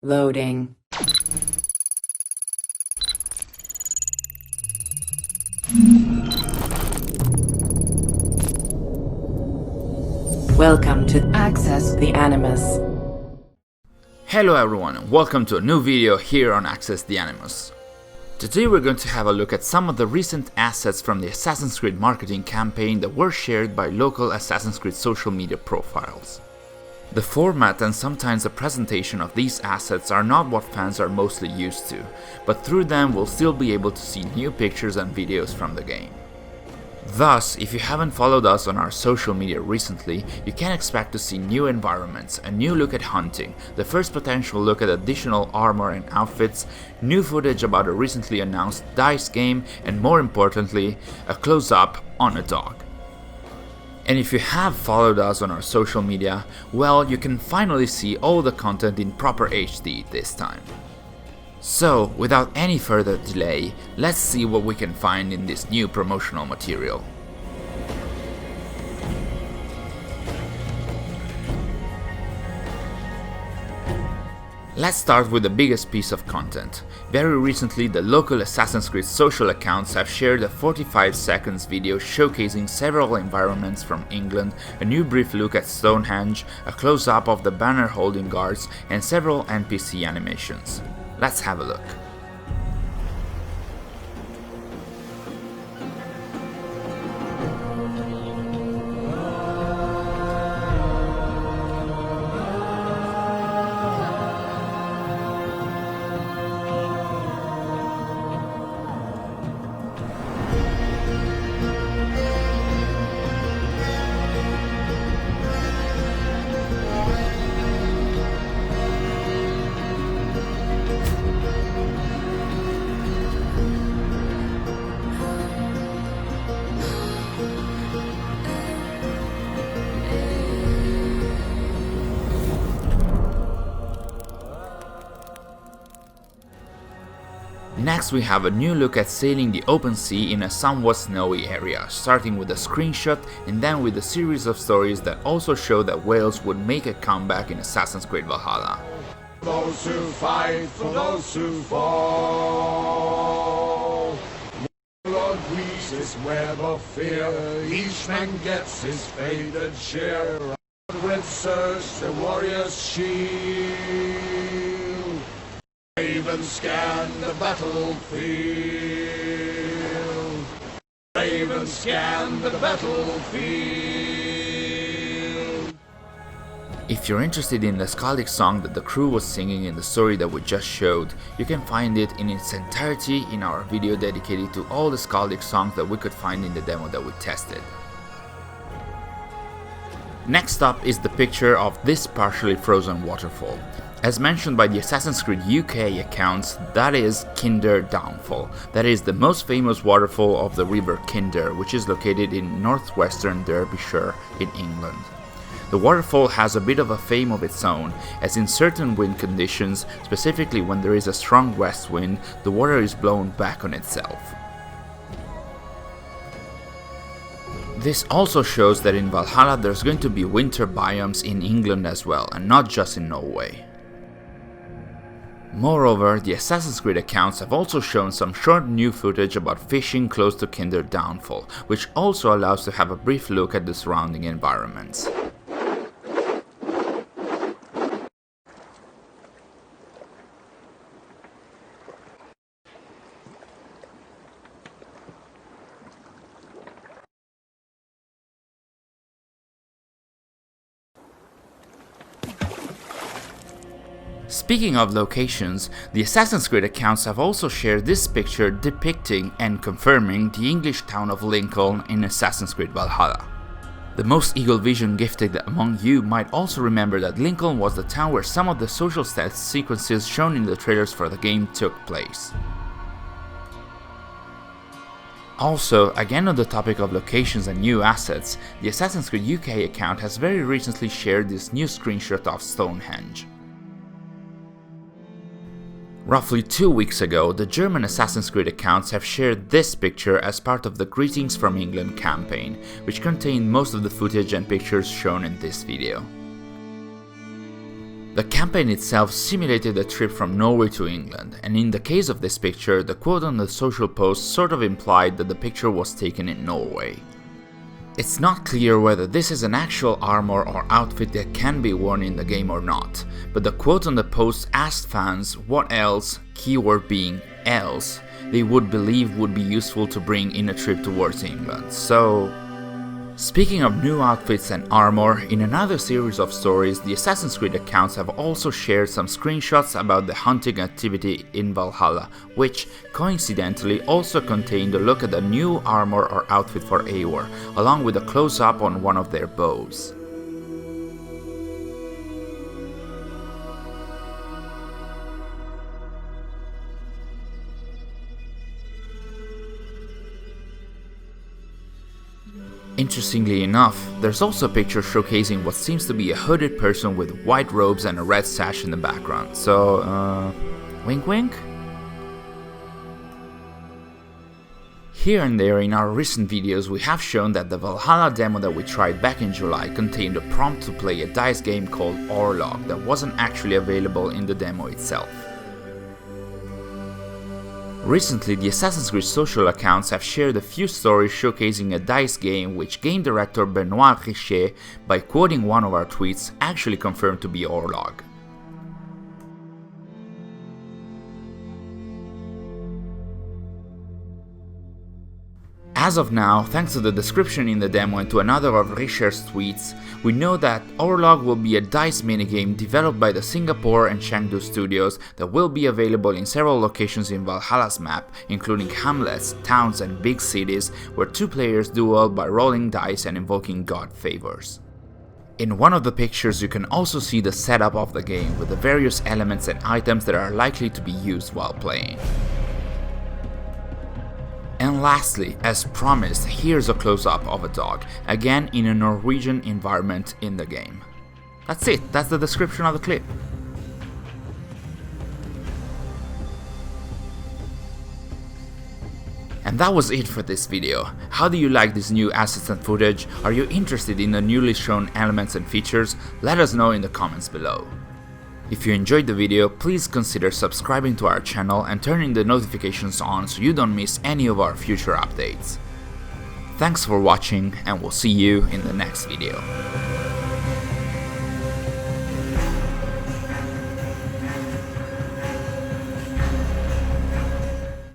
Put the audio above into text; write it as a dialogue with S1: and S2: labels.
S1: Loading. Welcome to Access the Animus.
S2: Hello everyone and welcome to a new video here on Access the Animus. Today we're going to have a look at some of the recent assets from the Assassin's Creed marketing campaign that were shared by local Assassin's Creed social media profiles. The format and sometimes the presentation of these assets are not what fans are mostly used to, but through them we'll still be able to see new pictures and videos from the game. Thus, if you haven't followed us on our social media recently, you can expect to see new environments, a new look at hunting, the first potential look at additional armor and outfits, new footage about a recently announced DICE game, and more importantly, a close-up on a dog. And if you have followed us on our social media, well, you can finally see all the content in proper HD this time. So, without any further delay, let's see what we can find in this new promotional material. Let's start with the biggest piece of content. Very recently, the local Assassin's Creed social accounts have shared a 45 seconds video showcasing several environments from England, a new brief look at Stonehenge, a close-up of the banner holding guards, and several NPC animations. Let's have a look. Next we have a new look at sailing the open sea in a somewhat snowy area, starting with a screenshot and then with a series of stories that also show that Wales would make a comeback in Assassin's Creed Valhalla.
S3: Those who fight for those who fall. Lord weaves his web of fear, each man gets his faded share. With surge the warrior's shield, Ravens scan the battlefield. Ravens scan the battlefield.
S2: If you're interested in the skaldic song that the crew was singing in the story that we just showed, you can find it in its entirety in our video dedicated to all the skaldic songs that we could find in the demo that we tested. Next up is the picture of this partially frozen waterfall. As mentioned by the Assassin's Creed UK accounts, that is Kinder Downfall. That is the most famous waterfall of the River Kinder, which is located in northwestern Derbyshire in England. The waterfall has a bit of a fame of its own, as in certain wind conditions, specifically when there is a strong west wind, the water is blown back on itself. This also shows that in Valhalla there's going to be winter biomes in England as well, and not just in Norway. Moreover, the Assassin's Creed accounts have also shown some short new footage about fishing close to Kinder Downfall, which also allows to have a brief look at the surrounding environments. Speaking of locations, the Assassin's Creed accounts have also shared this picture depicting and confirming the English town of Lincoln in Assassin's Creed Valhalla. The most eagle vision gifted among you might also remember that Lincoln was the town where some of the social stealth sequences shown in the trailers for the game took place. Also, again on the topic of locations and new assets, the Assassin's Creed UK account has very recently shared this new screenshot of Stonehenge. Roughly 2 weeks ago, the German Assassin's Creed accounts have shared this picture as part of the Greetings from England campaign, which contained most of the footage and pictures shown in this video. The campaign itself simulated a trip from Norway to England, and in the case of this picture, the quote on the social post sort of implied that the picture was taken in Norway. It's not clear whether this is an actual armor or outfit that can be worn in the game or not, but the quote on the post asked fans what else, keyword being else, they would believe would be useful to bring in a trip towards England. So, speaking of new outfits and armor, in another series of stories, the Assassin's Creed accounts have also shared some screenshots about the hunting activity in Valhalla, which, coincidentally, also contained a look at the new armor or outfit for Eivor, along with a close-up on one of their bows. Interestingly enough, there's also a picture showcasing what seems to be a hooded person with white robes and a red sash in the background, so wink wink? Here and there in our recent videos we have shown that the Valhalla demo that we tried back in July contained a prompt to play a dice game called Orlog that wasn't actually available in the demo itself. Recently, the Assassin's Creed social accounts have shared a few stories showcasing a dice game which game director Benoit Richet, by quoting one of our tweets, actually confirmed to be Orlog. As of now, thanks to the description in the demo and to another of Richet's tweets, we know that Orlog will be a dice minigame developed by the Singapore and Chengdu studios that will be available in several locations in Valhalla's map, including hamlets, towns and big cities, where two players duel by rolling dice and invoking god favors. In one of the pictures you can also see the setup of the game with the various elements and items that are likely to be used while playing. And lastly, as promised, here's a close-up of a dog, again in a Norwegian environment in the game. That's it, that's the description of the clip. And that was it for this video. How do you like these new assets and footage? Are you interested in the newly shown elements and features? Let us know in the comments below. If you enjoyed the video, please consider subscribing to our channel and turning the notifications on so you don't miss any of our future updates. Thanks for watching, and we'll see you in the next video.